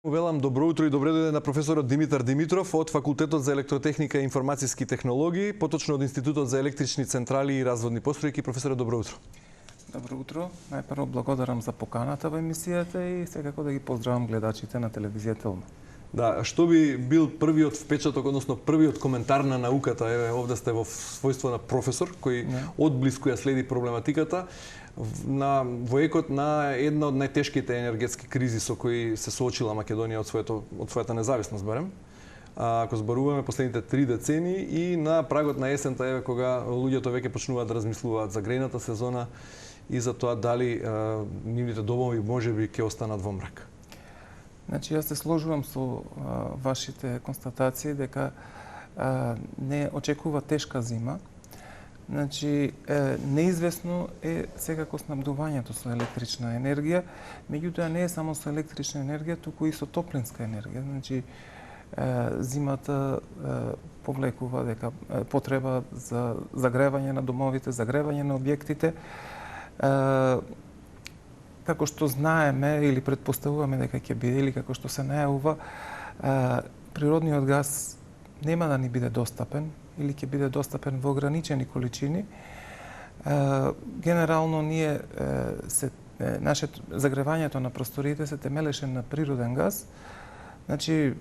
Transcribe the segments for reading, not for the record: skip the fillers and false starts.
Велам добро утро и добре дојде на професорот Димитар Димитров од Факултетот за електротехника и информацијски технологии, поточно од Институтот за електрични централи и разводни постројки. Професорот, добро утро. Добро утро. Најпрво благодарам за поканата во емисијата и секако да ги поздравам гледачите на телевизија Телма. Да, што би бил првиот впечаток, односно првиот коментар на науката? Еве, овде сте во својство на професор кој одблиску ја следи проблематиката во екот на една од најтешките енергетски кризи со кои се соочила Македонија од својата независност, барем. Ако зборуваме последните 3 децении и на прагот на есента, еве, кога луѓето веќе почнуваат да размислуваат за грејната сезона и за тоа дали нивните домови можеби ќе останат во мрак. Значи, јас се сложувам со вашите констатации дека не очекува тешка зима. Значи, неизвестно е секако снабдувањето со електрична енергија, меѓутоа не е само со електрична енергија, туку и со топлинска енергија. Значи, зимата повлекува дека потреба за загревање на домовите, загревање на објектите. Како што знаеме или предпоставуваме дека ќе биде, или како што се најавува, природниот газ нема да ни биде достапен или ќе биде достапен во ограничени количини. Генерално ние загревањето на просториите се темелеше на природен газ. Значи,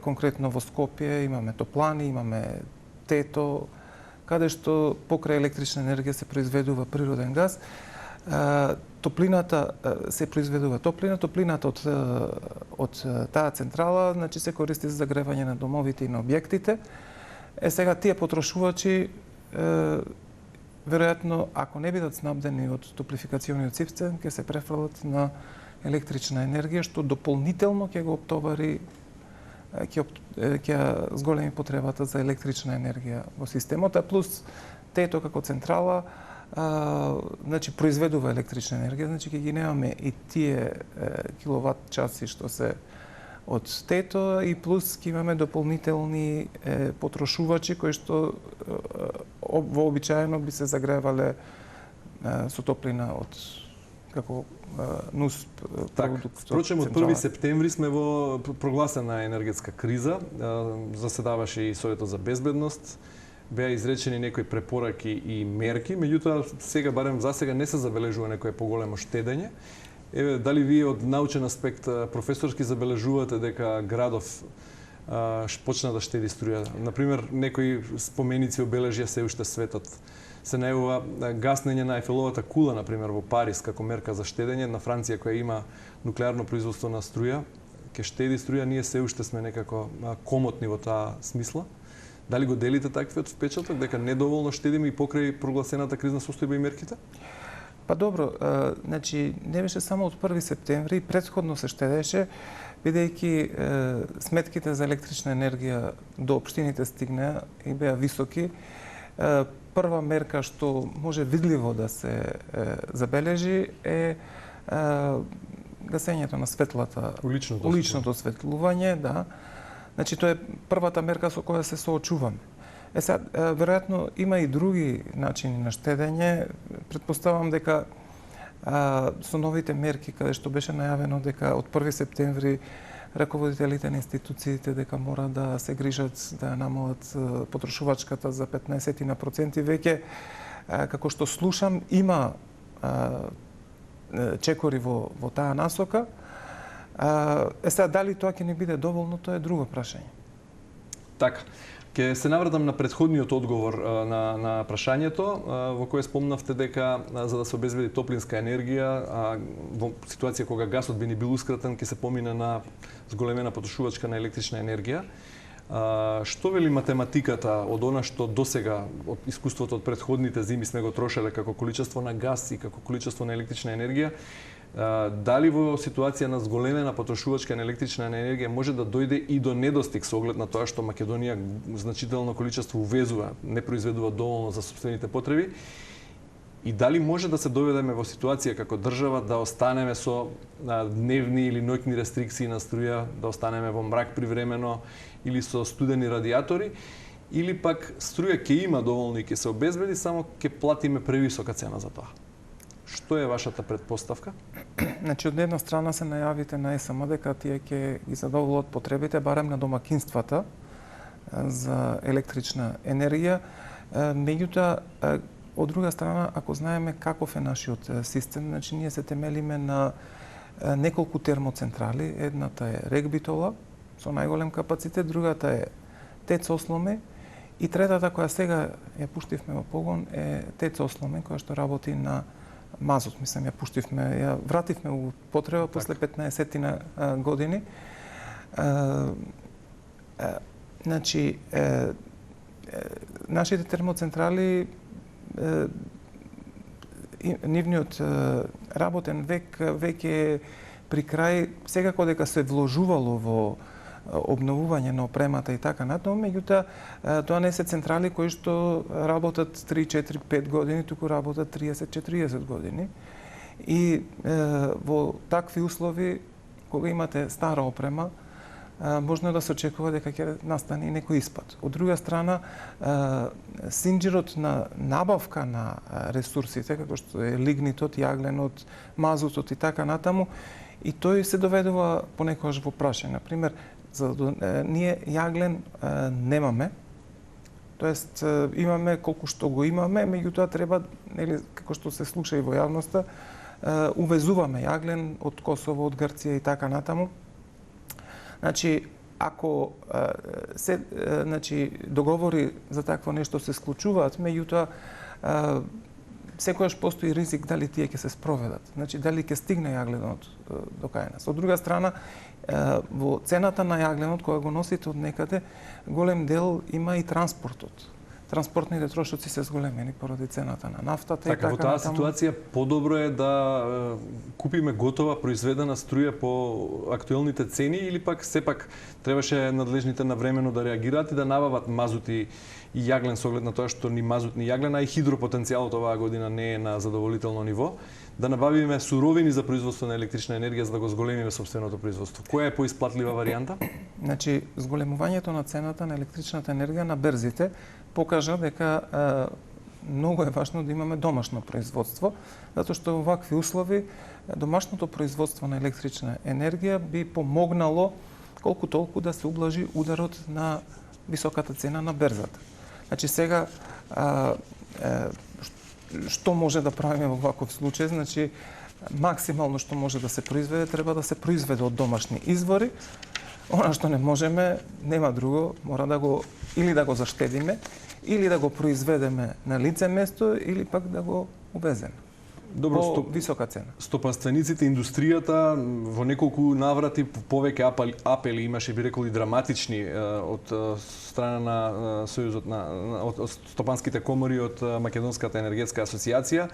конкретно во Скопје имаме топлани, имаме тето, каде што покрај електрична енергија се произведува природен газ. Топлината се произведува топлината од таа централа, значи се користи за загревање на домовите и на објектите. Сега тие потрошувачи веројатно, ако не бидат снабдени од топлификациониот систем, ќе се префрлат на електрична енергија, што дополнително ќе го оптовари, ќе зголеми потребата за електрична енергија во системот, а плюс тето како централа значи произведува електрична енергија, значи ќе ги немаме и тие киловат часи што се од тето и плюс ќе имаме дополнителни потрошувачи кои што вообичаено би се загревале со топлина од како НУС продукт. Впрочем, од 1 септември сме во прогласена енергетска криза, заседаваше и Советот за безбедност, беа изречени некои препораки и мерки, меѓутоа сега барем за сега не се забележува некое поголемо штедење. Еве, дали вие од научен аспект професорски забележувате дека градов почна да штеди струја? Например, некои споменици обележја се уште светот. Се најавува гаснење на Ефеловата кула, например, во Париз, како мерка за штедење. На Франција, која има нуклеарно производство на струја, ќе штеди струја, ние се уште сме некако комотни во таа смисла. Дали го делите таквиот впечаток, дека недоволно штедиме и покрај прогласената кризна состојба и мерките? Па добро, значи не беше само од 1 септември, претходно се штедеше, бидејќи сметките за електрична енергија до општините стигнаа и беа високи. Прва мерка што може видливо да се забележи е гасењето на светлата, уличното осветлување, да. Значи, тоа е првата мерка со која се соочуваме. Сега, веројатно, има и други начини на штедење. Предпоставам дека со новите мерки, каде што беше најавено дека од 1 септември раководителите на институциите дека мора да се грижат да намалат потрошувачката за 15%, веќе, како што слушам, има чекори во таа насока. Сега, дали тоа ќе не биде доволно, тоа е друго прашање. Така. Ќе се навратам на претходниот одговор на прашањето, во кое спомнавте дека за да се обезбеди топлинска енергија, во ситуација кога гасот би ни билускратен, ќе се помине на зголемена потрошувачка на електрична енергија. Што вели математиката од она што досега од искуството од претходните зими сме го трошеле како количество на газ и како количество на електрична енергија? Дали во ситуација на зголемена потрошувачка на електрична енергија може да дојде и до недостиг со оглед на тоа што Македонија значително количество увезува, не произведува доволно за сопствените потреби? И дали може да се доведеме во ситуација како држава да останеме со дневни или ноќни рестрикции на струја, да останеме во мрак привремено или со студени радиатори, или пак струја ќе има доволно и ќе се обезбеди, само ќе платиме превисока цена за тоа? Што е вашата предпоставка? Значи, од една страна се најавите на ЕСМ дека тие ќе ги задоволат потребите барем на домакинствата за електрична енергија. Меѓутоа, од друга страна, ако знаеме каков е нашиот систем, значи ние се темелиме на неколку термоцентрали. Едната е Регбитола со најголем капацитет, другата е ТЕЦ Осломе и третата која сега ја пуштивме во погон е ТЕЦ Осломе, која што работи на мазот. Мислам, ја вративме во потреба после 15 години. Значи, нашите термоцентрали, нивниот работен век веќе е при крај, секако дека се вложувало во обновување на опремата и така натаму, меѓутоа тоа не се централи кои што работат 3, 4, 5 години, туку работат 30, 40 години. И во такви услови, кога имате стара опрема, можно да се очекува дека ќе настане и некој испад. Од друга страна, синџирот на набавка на ресурсите, како што е лигнитот, јагленот, мазутот и така натаму, и тој се доведува понекогаш во прашање. Например, ние јаглен немаме, тоест имаме колку што го имаме, меѓутоа треба, нели, како што се слуша и во јавноста, увезуваме јаглен од Косово, од Грција и така натаму. Значи, ако се договори за такво нешто се склучуваат, меѓутоа секогаш постои ризик дали тие ќе се спроведат. Значи, дали ќе стигне јагленот до кај нас. Од друга страна, во цената на јагленот, кога го носите од некаде, голем дел има и транспортот. Транспортните трошоци се зголемени поради цената на нафтата и така натаму. Во таа ситуација подобро е да купиме готова произведена струја по актуелните цени или пак сепак требаше надлежните навремено да реагираат и да набават мазут и јаглен со оглед на тоа што ни мазут ни јаглен, а и хидропотенцијалот оваа година не е на задоволително ниво, да набавиме суровини за производство на електрична енергија за да го зголемиме собственото производство. Која е поисплатлива варијанта? Значи, зголемувањето на цената на електричната енергија на берзите покажа дека многу е важно да имаме домашно производство, затоа што во вакви услови домашното производство на електрична енергија би помогнало колку толку да се ублажи ударот на високата цена на берзата. Значи сега што може да правиме во ваков случај? Значи максимално што може да се произведе треба да се произведе од домашни извори. Она што не можеме, нема друго, мора да го или да го заштедиме, или да го произведеме на лице место, или пак да го увеземе. Добро, по висока цена. Стопанствениците, индустријата во неколку наврати повеќе апели имаше, би рекол, и драматични од страна на Сојузот од стопанските комори, од Македонската енергетска асоциација,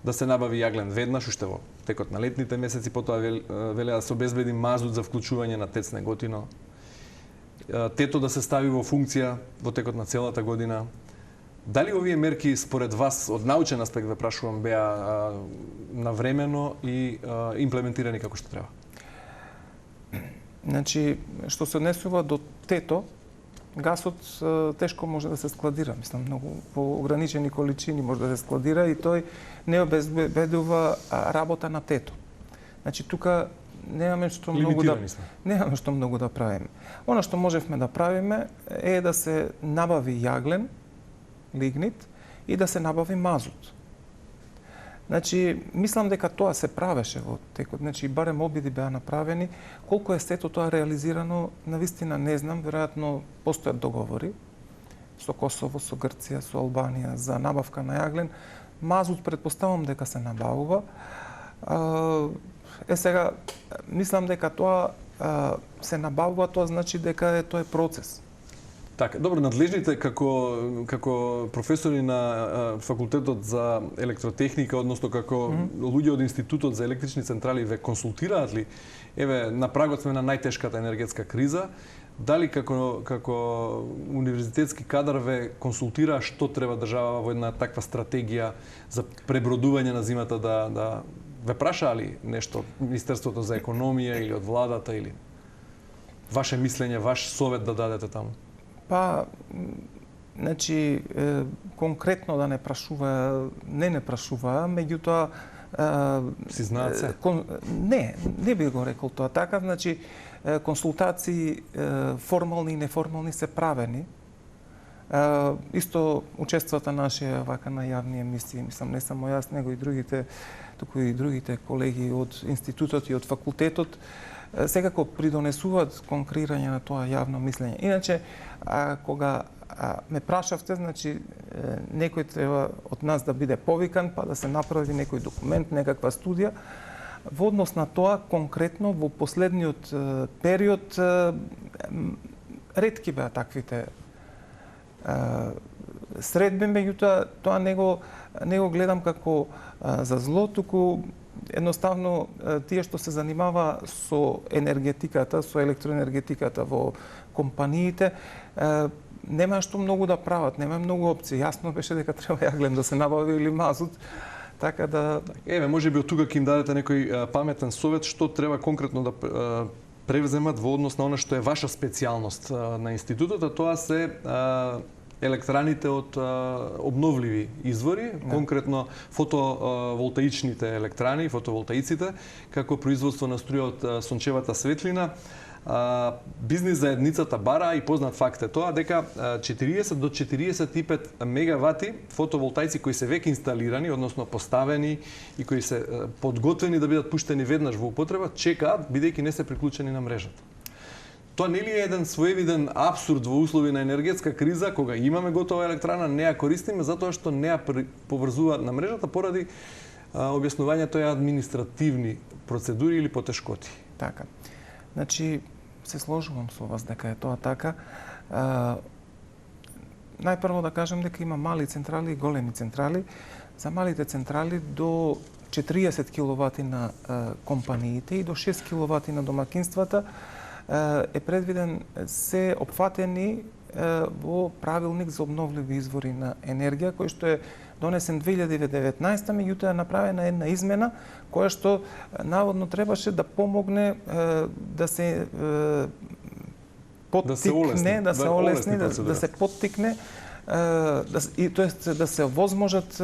да се набави јаглен веднаш, уште во текот на летните месеци, потоа велеа да се обезбеди мазут за вклучување на ТЕЦ Неготино. Тето да се стави во функција во текот на целата година. Дали овие мерки според вас, од научен аспект ве прашувам, беа навремено и имплементирани како што треба? Значи, што се однесува до тето, гасот тешко може да се складира, мислам, многу во ограничени количини може да се складира и тој не обезбедува работа на тето. Значи, тука немаме што многу да правиме. Она што можевме да правиме е да се набави јаглен, лигнит и да се набави мазут. Значи, мислам дека тоа се правеше во текот, значи барем обиди беа направени. Колку е сето тоа реализирано, навистина не знам, веројатно постојат договори со Косово, со Грција, со Албанија за набавка на јаглен. Мазут претпоставам дека се набавува. Сега мислам дека тоа се набавува, тоа значи дека тоа е процес. Така, добро, надлежните како професори на факултетот за електротехника, односно како луѓе од Институтот за електрични централи ве консултираат ли? Еве, на прагот сме на најтешката енергетска криза. Дали како универзитетски кадар ве консултира што треба држава во една таква стратегија за пребродување на зимата, да ве прашаа ли нешто Министерството за економија или од владата, или ваше мислење, ваш совет да дадете таму? Па, значи, конкретно да не прашуваа, меѓутоа, Си знаат се? Не би го рекол тоа така. Значи, консултации формални и неформални се правени. Исто учествата наши вака на јавни емисии, мислам не само јас, него и другите, туку и другите колеги од институтот и од факултетот, секако придонесуваат конкурирање на тоа јавно мислење. Иначе, кога ме прашавте, значи некој треба од нас да биде повикан, па да се направи некој документ, некаква студија. Во однос на тоа, конкретно, во последниот период, ретки беа таквите средби, меѓутоа тоа не го гледам како за зло, туку едноставно тие што се занимава со енергетиката, со електроенергетиката во компаниите, нема што многу да прават, нема многу опции. Јасно беше дека треба јаглен да се набави или мазут, така да... Еве, можеби од тука ќе им дадете некој паметен совет што треба конкретно да превземат во однос на она што е ваша специјалност на институтот, а тоа се електраните од обновливи извори, конкретно фотоволтаичните електрани, фотоволтаиците, како производство на струја од сончевата светлина. Бизнис заедницата бара и познат факт е тоа дека 40 до 45 мегавати фотоволтаици кои се веќе инсталирани, односно поставени и кои се подготвени да бидат пуштени веднаш во употреба, чекаат бидејќи не се приклучени на мрежата. Тоа нели е еден своевиден апсурд во услови на енергетска криза, кога имаме готова електрана, не ја користиме затоа што не ја поврзуваат на мрежата поради објаснувањето е административни процедури или потешкоти. Така. Значи, се сложувам со вас дека е тоа така. Најпрво да кажем дека има мали централи и големи централи. За малите централи до 40 киловати на компаниите и до 6 киловати на домакинствата е предвиден се опфатени во правилник за обновливи извори на енергија, кој што е донесен 2019, меѓутоа е направена една измена која што наводно требаше да помогне да се поттикне, да се поттикне да се овозможат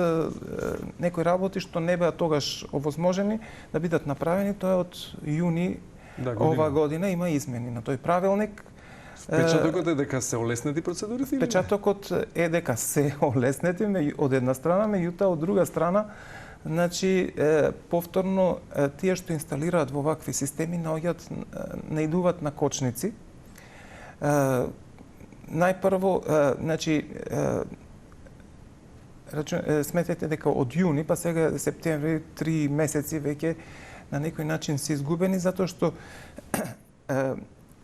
некои работи што не беа тогаш овозможени да бидат направени. Тоа е од јуни ова година има измени на тој правилник. Печатокот е дека се олеснети процедурите? Печатокот е дека се олеснети од една страна, меѓутоа од друга страна, значи повторно тие што инсталираат во вакви системи наидуваат на кочници. Најпрво, значи сметете дека од јуни па сега септември 3 месеци веќе на некој начин се изгубени затоа што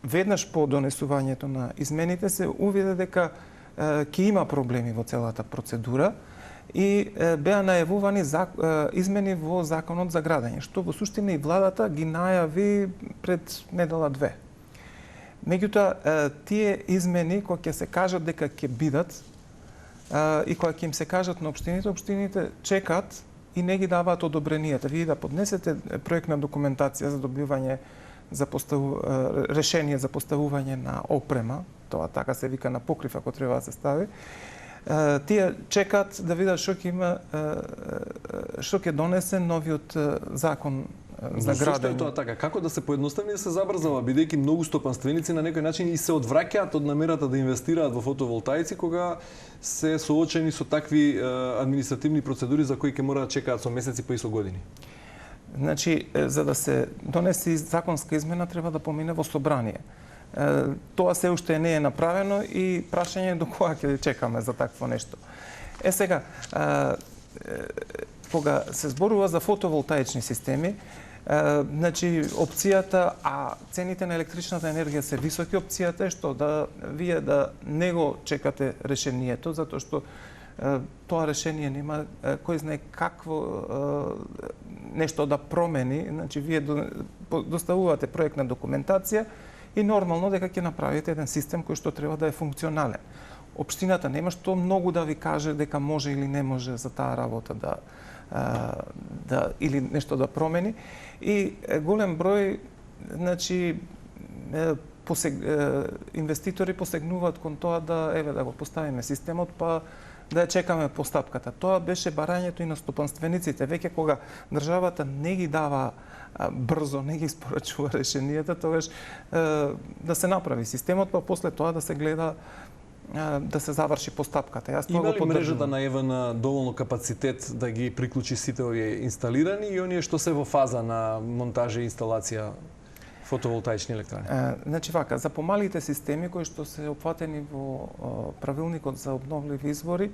веднаш по донесувањето на измените се увиде дека ќе има проблеми во целата процедура и беа најавувани измени во Законот за градење, што во суштина и владата ги најави пред недела-две. Меѓутоа, тие измени кои ќе се кажат дека ќе бидат и кои ќе им се кажат на општините чекаат и не ги даваат одобренијата. Вие да поднесете проектна документација за добивање решение за поставување на опрема, тоа така се вика на покрив ако треба да се стави, тие чекаат да видат што ќе донесе новиот закон за градење. Зошто е тоа така? Како да се поедностави и да се забрзава, бидејќи многу стопанственици на некој начин и се одвраќаат од намерата да инвестираат во фотоволтаици кога се соочени со такви административни процедури за кои ќе мора да чекаат со месеци па и со години? Значи, за да се донесе законска измена, треба да помине во собрание. Тоа се уште не е направено и прашање до кога ќе чекаме за такво нешто. Сега, кога се зборува за фотоволтаични системи, значи опцијата, а цените на електричната енергија се високи, опцијата е што вие да не го чекате решението, затоа што тоа решение нема кој знае какво нешто да промени, значи вие доставувате проектна документација и нормално дека ќе направите еден систем кој што треба да е функционален. Општината нема што многу да ви каже дека може или не може за таа работа или нешто да промени и голем број, значи инвеститори посегнуваат кон тоа да го поставиме системот, па да ја чекаме постапката. Тоа беше барањето и на стопанствениците. Веќе кога државата не ги дава брзо, не ги испорачува решенијата, тогаш да се направи системот, па после тоа да се гледа да се заврши постапката. Јас Има ли мрежата на ЕВН доволно капацитет да ги приклучи сите овие инсталирани и оние што се во фаза на монтажа и инсталација фотоволтаични електрани? Значи вака, за помалите системи кои што се опфатени во правилникот за обновливи извори,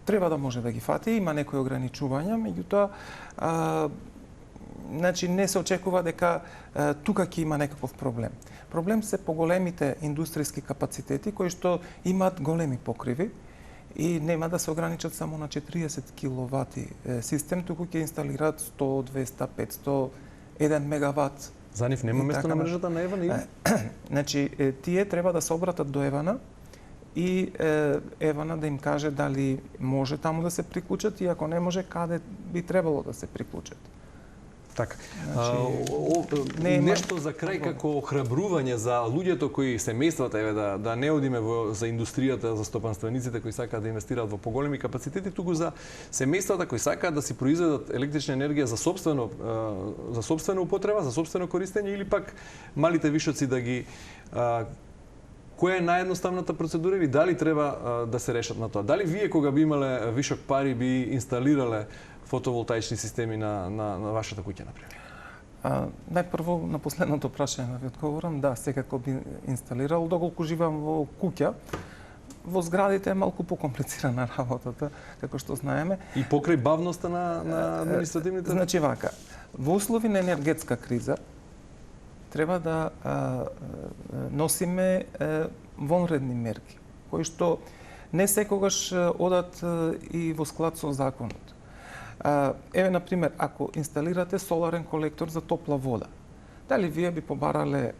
треба да може да ги фати, има некои ограничувања, меѓутоа значи не се очекува дека тука ќе има некаков проблем. Проблем се поголемите индустријски капацитети кои што имаат големи покриви и нема да се ограничат само на 40 киловати систем, туку ќе инсталираат 100, 200, 500, 1 мегават. За нив нема место на мрежата на ЕВН или? Значи тие треба да се обратат до ЕВН и ЕВН да им каже дали може таму да се приклучат и ако не може каде би требало да се приклучат. Така. Значи, Нешто за крај како охрабрување за луѓето кои семејствата, да не одиме за индустријата, за стопанствениците кои сакаат да инвестираат во поголеми капацитети, туку за семејствата кои сакаат да си произведат електрична енергија за сопствена употреба, за сопствено користење или пак малите вишоци да ги која е наједноставната процедура и дали треба да се решат на тоа? Дали вие кога би имале вишок пари би инсталирале фотоволтаични системи на вашата куќа, например? Најпрво, на последното прашање да ви одговорам, да, секако би инсталирал, доколку живеам во куќа. Во зградите е малку покомплицирана работата, како што знаеме. И покрај бавноста на административните... Значи вака, во услови на енергетска криза, треба да носиме вонредни мерки, кои што не секогаш одат и во склад со законот. Еве, например, ако инсталирате соларен колектор за топла вода, дали вие би побарале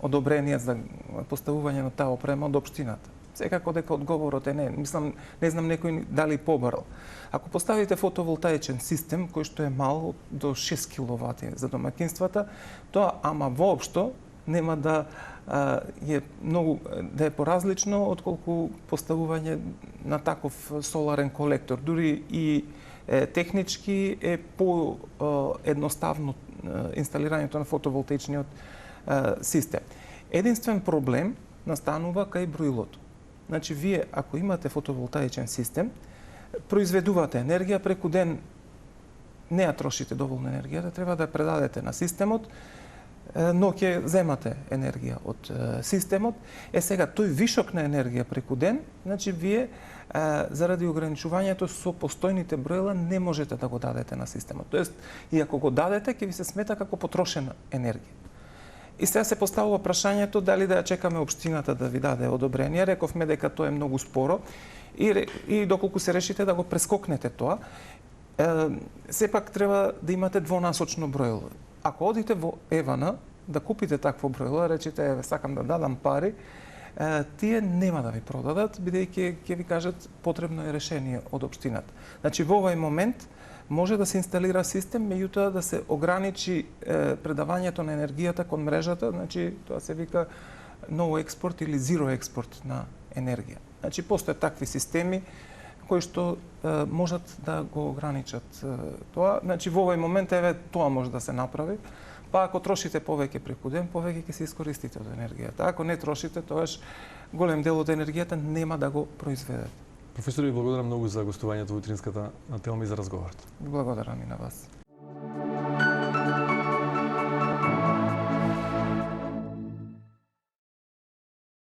одобрение за поставување на таа опрема од општината? Секако дека одговорот е не. Мислам, не знам некој дали побарал. Ако поставите фотоволтаичен систем, кој што е мал, до 6 киловати за домакинствата, тоа ама воопшто нема да е многу да е поразлично отколку поставување на таков соларен колектор. Дури и технички е по едноставно инсталирањето на фотоволтаичниот систем. Единствен проблем настанува кај броилото. Значи, вие, ако имате фотоволтаичен систем, произведувате енергија, преку ден не ја трошите доволно енергија, треба да ја предадете на системот, но ќе земате енергија од системот. Сега, тој вишок на енергија преку ден, значи, вие заради ограничувањето со постојните броила не можете да го дадете на системот. Тоест, и ако го дадете, ќе ви се смета како потрошена енергија. И сега се поставува прашањето дали да ја чекаме општината да ви даде одобрение. Рековме дека тоа е многу споро и доколку се решите да го прескокнете тоа, сепак треба да имате двонасочно броило. Ако одите во ЕВН да купите такво броило, речете еве сакам да дадам пари, тие нема да ви продадат, бидејќи ќе ви кажат потребно е решение од општината. Значи во овој момент може да се инсталира систем, меѓутоа да се ограничи предавањето на енергијата кон мрежата, значи тоа се вика no експорт или zero експорт на енергија. Значи постојат такви системи кои што можат да го ограничат тоа. Значи во овој момент еве тоа може да се направи. Па ако трошите повеќе преку ден, повеќе ќе се искористите од енергијата. Ако не трошите, тоаш голем дел од енергијата нема да го произведете. Професор, ви благодарам многу за гостувањето во утринската тема и за разговорот. Благодарам и на вас.